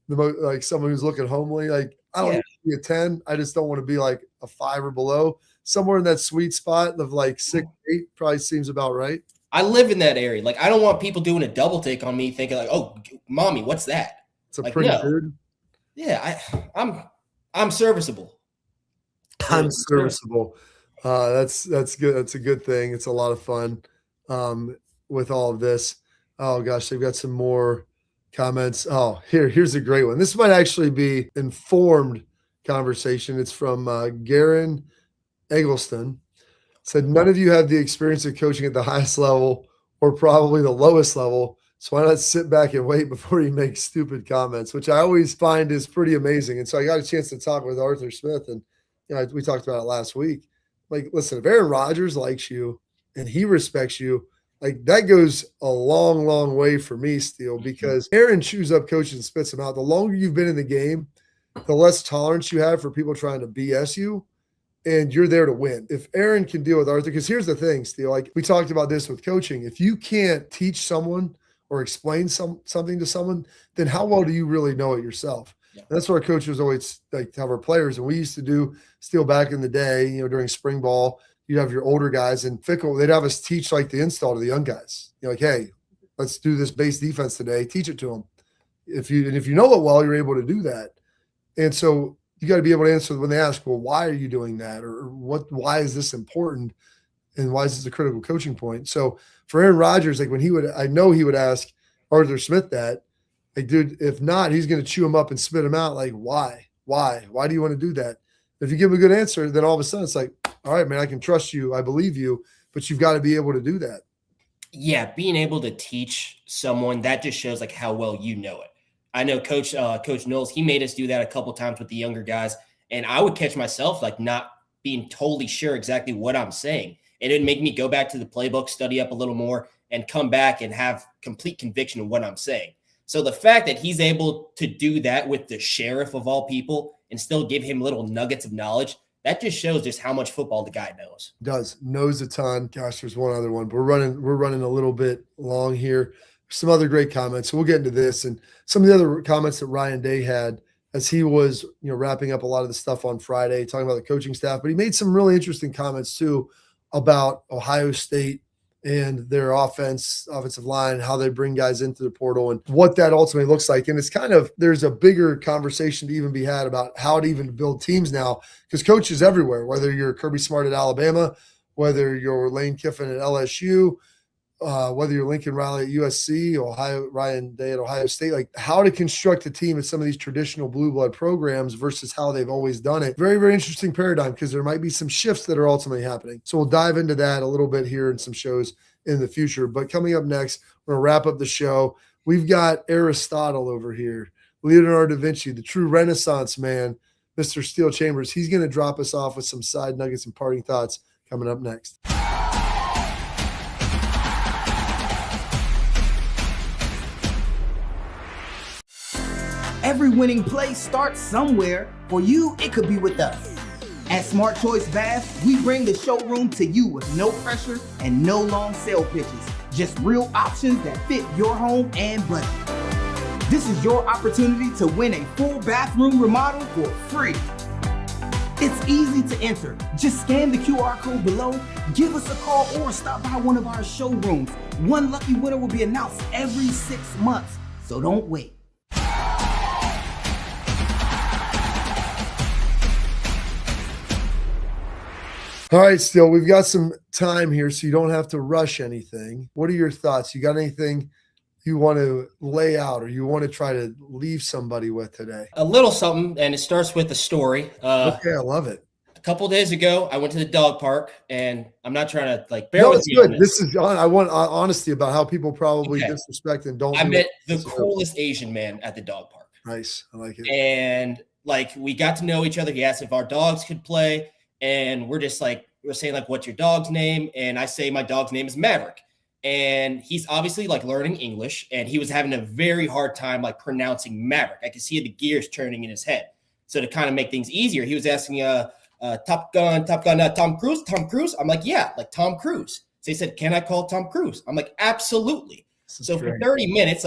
the most like someone who's looking homely. Like I don't need to be a 10. I just don't want to be like a 5 or below. Somewhere in that sweet spot of like 6, 8 probably seems about right. I live in that area. Like I don't want people doing a double take on me, thinking like, "Oh, mommy, what's that?" It's a pretty dude. Yeah, I'm serviceable. I'm serviceable. That's good. That's a good thing. It's a lot of fun with all of this. Oh gosh, they've got some more comments. Oh, here's a great one. This might actually be informed conversation. It's from Garen Eggleston. Said none of you have the experience of coaching at the highest level or probably the lowest level. So why not sit back and wait before you make stupid comments, which I always find is pretty amazing. And so I got a chance to talk with Arthur Smith, and we talked about it last week. Like, listen, if Aaron Rodgers likes you and he respects you, like that goes a long, long way for me, Steele, because Aaron chews up coaches and spits them out. The longer you've been in the game, the less tolerance you have for people trying to BS you, and you're there to win. If Aaron can deal with Arthur, because here's the thing, Steele, like we talked about this with coaching. If you can't teach someone or explain something to someone, then how well do you really know it yourself? Yeah. That's what our coaches always like to have our players. And we used to do Steele back in the day, during spring ball, you'd have your older guys and Fickle, they'd have us teach like the install to the young guys. Like, hey, let's do this base defense today. Teach it to them. If you know it well, you're able to do that. And so you got to be able to answer when they ask, well, why are you doing that? Or why is this important? And why is this a critical coaching point? So for Aaron Rodgers, like I know he would ask Arthur Smith that, like, dude, if not, he's going to chew him up and spit him out. Like, why do you want to do that? If you give him a good answer, then all of a sudden it's like, all right, man, I can trust you. I believe you, but you've got to be able to do that. Yeah. Being able to teach someone, that just shows like how well you know it. I know Coach Knowles, he made us do that a couple times with the younger guys. And I would catch myself like not being totally sure exactly what I'm saying. And it'd make me go back to the playbook, study up a little more, and come back and have complete conviction of what I'm saying. So the fact that he's able to do that with the sheriff of all people and still give him little nuggets of knowledge, that just shows just how much football the guy knows. Knows a ton. Gosh, there's one other one. But we're running a little bit long here. Some other great comments. So we'll get into this and some of the other comments that Ryan Day had as he was, wrapping up a lot of the stuff on Friday, talking about the coaching staff. But he made some really interesting comments too about Ohio State and their offensive line, how they bring guys into the portal and what that ultimately looks like. And it's there's a bigger conversation to even be had about how to even build teams now, because coaches everywhere, whether you're Kirby Smart at Alabama, whether you're Lane Kiffin at LSU, whether you're Lincoln Riley at USC, Ryan Day at Ohio State, like how to construct a team at some of these traditional blue blood programs versus how they've always done it. Very, very interesting paradigm, because there might be some shifts that are ultimately happening. So we'll dive into that a little bit here in some shows in the future. But coming up next, we're going to wrap up the show. We've got Aristotle over here, Leonardo da Vinci, the true Renaissance man, Mr. Steele Chambers. He's going to drop us off with some side nuggets and parting thoughts coming up next. Every winning play starts somewhere. For you, it could be with us. At Smart Choice Baths, we bring the showroom to you with no pressure and no long sale pitches. Just real options that fit your home and budget. This is your opportunity to win a full bathroom remodel for free. It's easy to enter. Just scan the QR code below, give us a call, or stop by one of our showrooms. One lucky winner will be announced every 6 months, so don't wait. All right, still, we've got some time here, so you don't have to rush anything. What are your thoughts? You got anything you want to lay out or you want to try to leave somebody with today? A little something, and it starts with a story. Okay, I love it. A couple days ago, I went to the dog park, and I'm not trying to bear No, with it's me good. on This is I want honesty about how people probably Okay. disrespect and don't. I do met it. the This is coolest Asian man at the dog park. nice. I like it. And we got to know each other. He asked if our dogs could play, and we're saying what's your dog's name? And I say my dog's name is Maverick. And he's obviously learning English, and he was having a very hard time pronouncing Maverick. I could see the gears turning in his head. So to kind of make things easier, he was asking Top Gun, Tom Cruise. I'm like, yeah, Tom Cruise. So he said, can I call Tom Cruise? I'm like, absolutely. So for 30 minutes,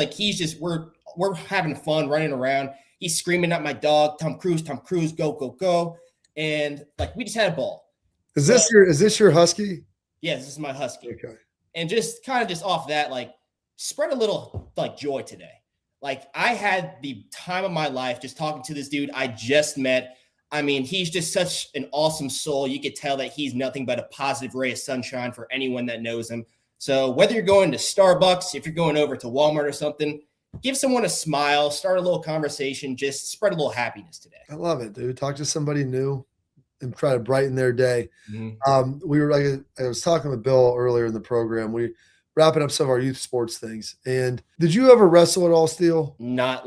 we're having fun running around. He's screaming at my dog, Tom Cruise, go, go, go. And we just had a ball. Is this your husky? Yeah, this is my husky. Okay. And just off that, spread a little joy today. I had the time of my life just talking to this dude I just met. I mean, he's just such an awesome soul. You could tell that he's nothing but a positive ray of sunshine for anyone that knows him. So whether you're going to Starbucks, if you're going over to Walmart or something, give someone a smile, start a little conversation, just spread a little happiness today. I love it, dude. Talk to somebody new and try to brighten their day. Mm-hmm. I was talking with Bill earlier in the program. We wrapping up some of our youth sports things. And did you ever wrestle at all, Steele? Not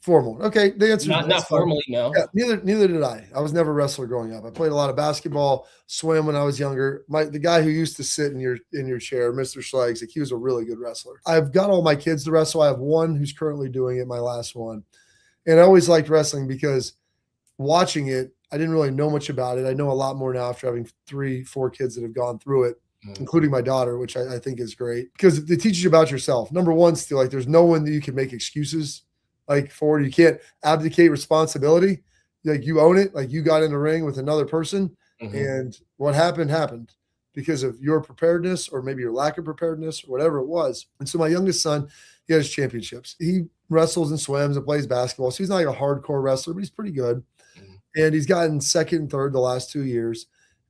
Formal. Okay, the answer is not formally, no. Yeah, neither did I. I was never a wrestler growing up. I played a lot of basketball, swim when I was younger. The guy who used to sit in your chair, Mr. Schlags, he was a really good wrestler. I've got all my kids to wrestle. I have one who's currently doing it, my last one. And I always liked wrestling because watching it, I didn't really know much about it. I know a lot more now after having 3-4 kids that have gone through it, including my daughter, which I think is great because it teaches you about yourself. Number one, still there's no one that you can make excuses for. You can't abdicate responsibility. You own it. You got in the ring with another person, and what happened because of your preparedness or maybe your lack of preparedness or whatever it was. And so my youngest son, he has championships. He wrestles and swims and plays basketball. So he's not a hardcore wrestler, but he's pretty good. And he's gotten second and third the last 2 years.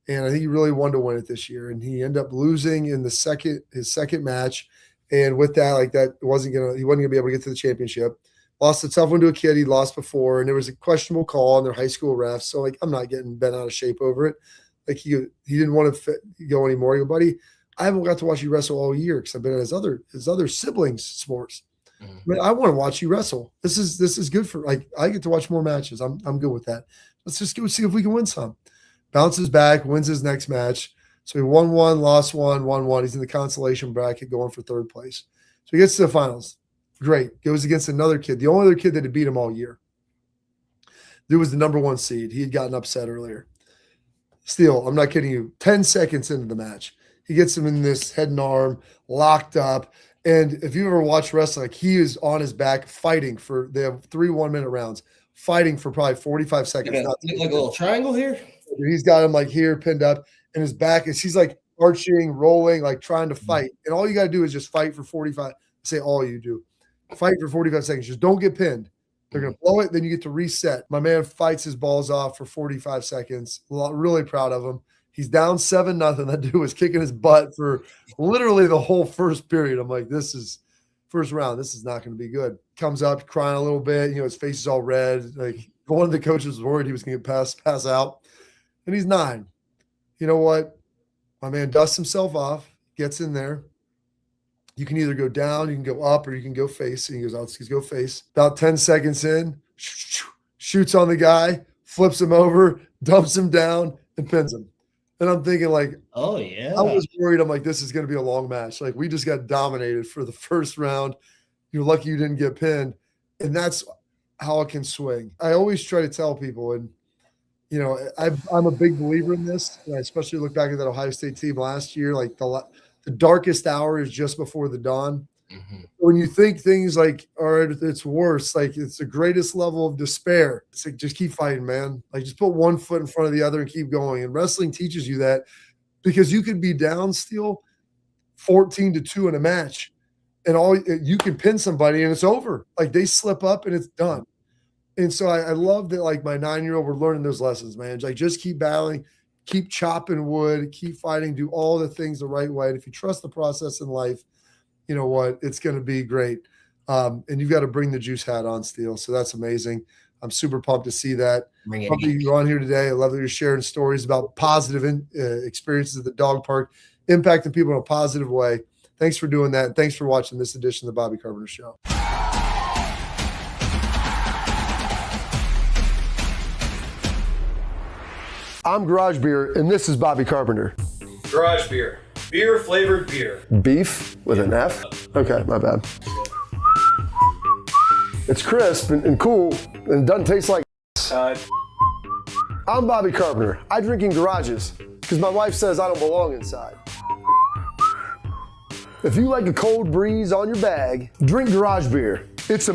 And I think he really wanted to win it this year. And he ended up losing in his second match. And with that, he wasn't gonna be able to get to the championship. Lost a tough one to a kid he'd lost before, and there was a questionable call on their high school refs. So I'm not getting bent out of shape over it. He didn't want to go anymore. He go, buddy, I haven't got to watch you wrestle all year because I've been at his other siblings' sports. But I want to watch you wrestle. This is good for I get to watch more matches. I'm good with that. Let's just go see if we can win some. Bounces back, wins his next match. So he won one, lost one, won one. He's in the consolation bracket going for third place. So he gets to the finals. Great. Goes against another kid. The only other kid that had beat him all year. There was the number 1 seed. He had gotten upset earlier. Still, I'm not kidding you. 10 seconds into the match, he gets him in this head and arm, locked up. And if you ever watch wrestling, he is on his back fighting they have 3 1-minute rounds, fighting for probably 45 seconds. Like a little triangle here. He's got him here pinned up, and his back is he's arching, rolling, trying to fight. And all you got to do is just fight for 45. Say all you do. Fight for 45 seconds. Just don't get pinned. They're going to blow it. Then you get to reset. My man fights his balls off for 45 seconds. Really proud of him. He's down 7-0. That dude was kicking his butt for literally the whole first period. I'm like, this is first round. This is not going to be good. Comes up crying a little bit. His face is all red. One of the coaches was worried he was going to pass out. And he's 9. You know what? My man dusts himself off, gets in there. You can either go down, you can go up, or you can go face. And he goes, let's go face. About 10 seconds in, shoots on the guy, flips him over, dumps him down, and pins him. And I'm thinking oh, yeah. I was worried. I'm like, this is going to be a long match. We just got dominated for the first round. You're lucky you didn't get pinned. And that's how it can swing. I always try to tell people, and You know, I'm a big believer in this. And I especially look back at that Ohio State team last year. Like the darkest hour is just before the dawn. Mm-hmm. When you think things like, all right, it's worse, like it's the greatest level of despair. It's like, just keep fighting, man. Like just put one foot in front of the other and keep going. And wrestling teaches you that, because you could be down still 14-2 in a match, and you can pin somebody and it's over. Like they slip up and it's done. And so I love that, like my 9-year-old, we're learning those lessons, man. Like just keep battling, keep chopping wood, keep fighting, do all the things the right way. And if you trust the process in life, you know what, it's going to be great. And you've got to bring the juice hat on, Steele. So that's amazing. I'm super pumped to see that. Love that you're on here today. I love that you're sharing stories about positive experiences at the dog park, impacting people in a positive way. Thanks for doing that. And thanks for watching this edition of the Bobby Carpenter Show. I'm Garage Beer, and this is Bobby Carpenter. Garage beer. Beer flavored beer. Beef with an F? Okay, my bad. It's crisp and cool, and it doesn't taste like I'm Bobby Carpenter. I drink in garages because my wife says I don't belong inside. If you like a cold breeze on your bag, drink Garage Beer. It's a